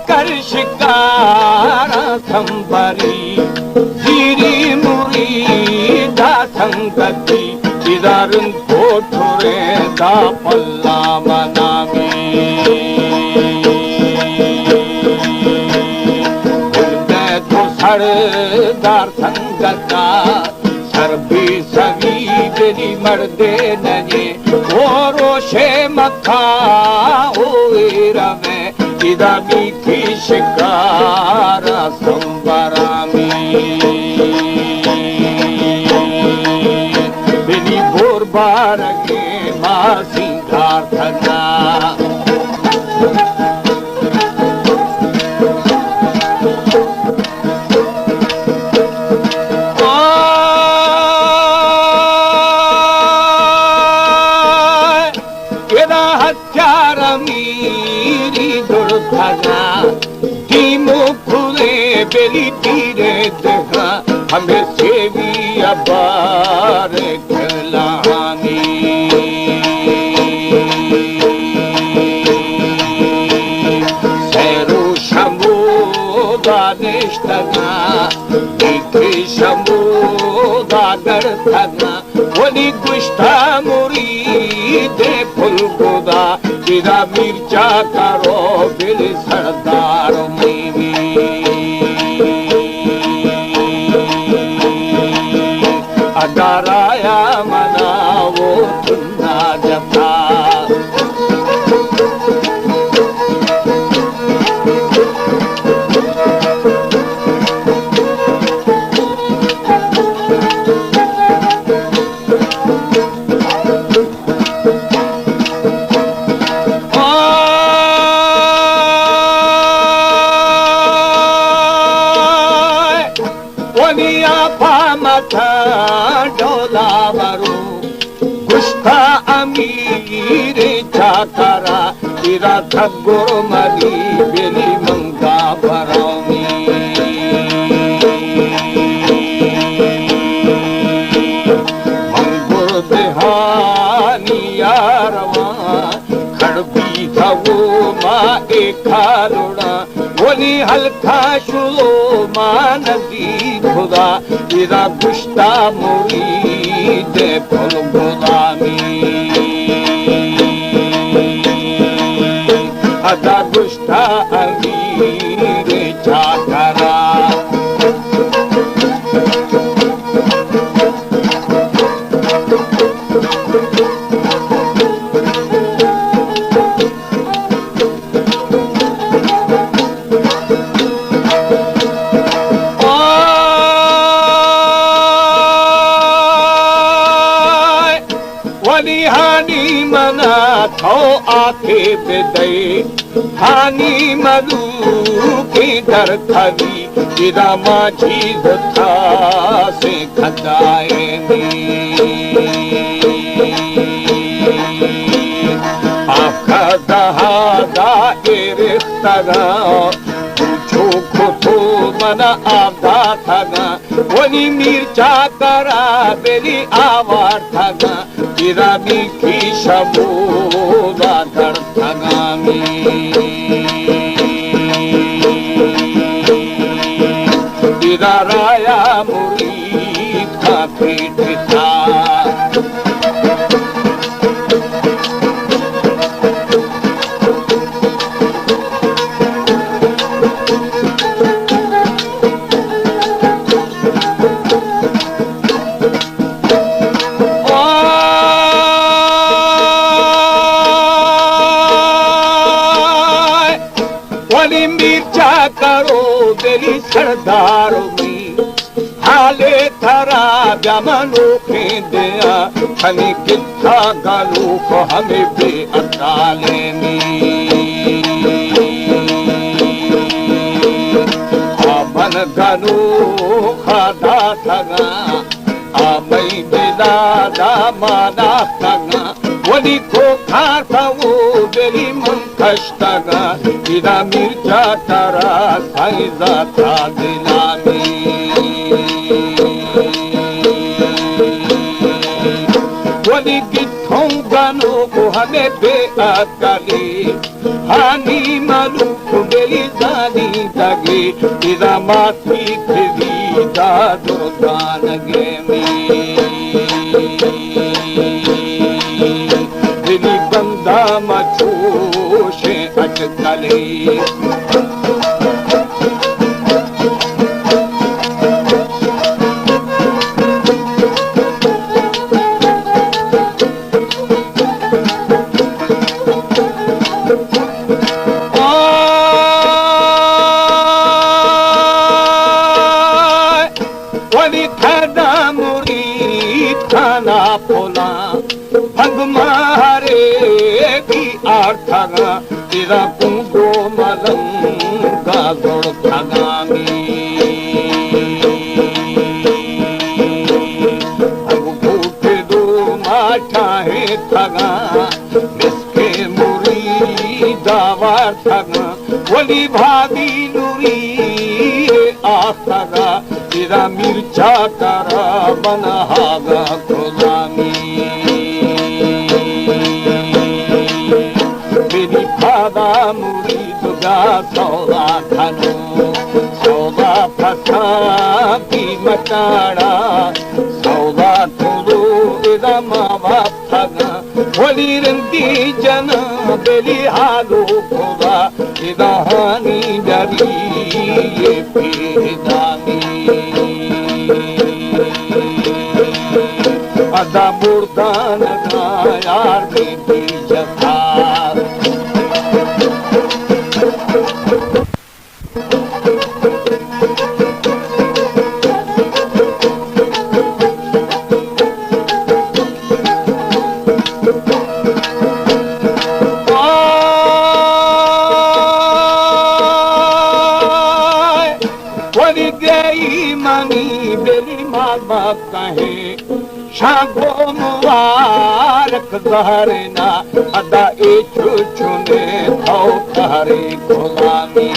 कर शिकारा संबरी जीरी मुरी दा संगति इदारुन कोठुरे दा पल्ला मनामी सरदार संगता सरबी सगी तेरी मर्दे नजे रोशे मखा होए रवे इदा मीठी शिकारा संबरामी बिनी भोर बार के मासी घार थना बेली तीरे देखा हमें सेवी अबार खिलानी सैरो शंभोदा निष्ठना दिखे शंभोदा गर्थना वनी गुष्टा मुरी दे फुल खुदा बिना मिर्चा करो बिल सरदार मेरी अदाराया मनावो तुन्ना जता डोला बरू गुस्ता अमीर चाकरा तेरा थगुर मरी बेली मंगा बरौनी मंगुर देहानी यारवा खड़बी थवो माँ एक खालुड़ा वनी हल्का शुलो माँ नदी खुदा तेरा गुस्ता मुरी दे फुल गुलामी अदा गुस्ता अमीर चाकरा हानी मना थो आखे बेदई हानी मधु की दर थगी तेरा माझी था से खदाए आखा दहादा एरिख्तगा पूछो खुतो मना आधा थगा वनी मिर्चा करा बेली आवार थगा तेरा मीठी शबोदा दर थगामी तेरा राया मुरीद का पेट था मिर्चा करो तेरी सरदार में हाले थरा जमनो के दिया हनी किथा गालू को हमें बे अकाले में आमन गालू खादा थगा आमई बिदा दामादा थगा वनी को खाता वो बेरी मंकश्तगा तेरा मिर्चा तारा साइजा था दिलामी वनी किथों गानों को हमें बेअकली hani maluk beli zani tage ida mati khidi da dodan gemi dili banda machoshe atkale Hagmare ki arthaga tera kungo malanga zor thagami agute do matha he thaga miske muri dawar thaga wali bhadi nuri asaga tera mircha kara banahaga khudami murid ga sauda khano sauda phasa ki matara sauda thuru idama baphaga waliranti jana beli halu khoda idahani jari ye pidani ada burdan na yar beti jafa कहे शागो मुबारक गहरना अदा ए छुने थो करे गुलामी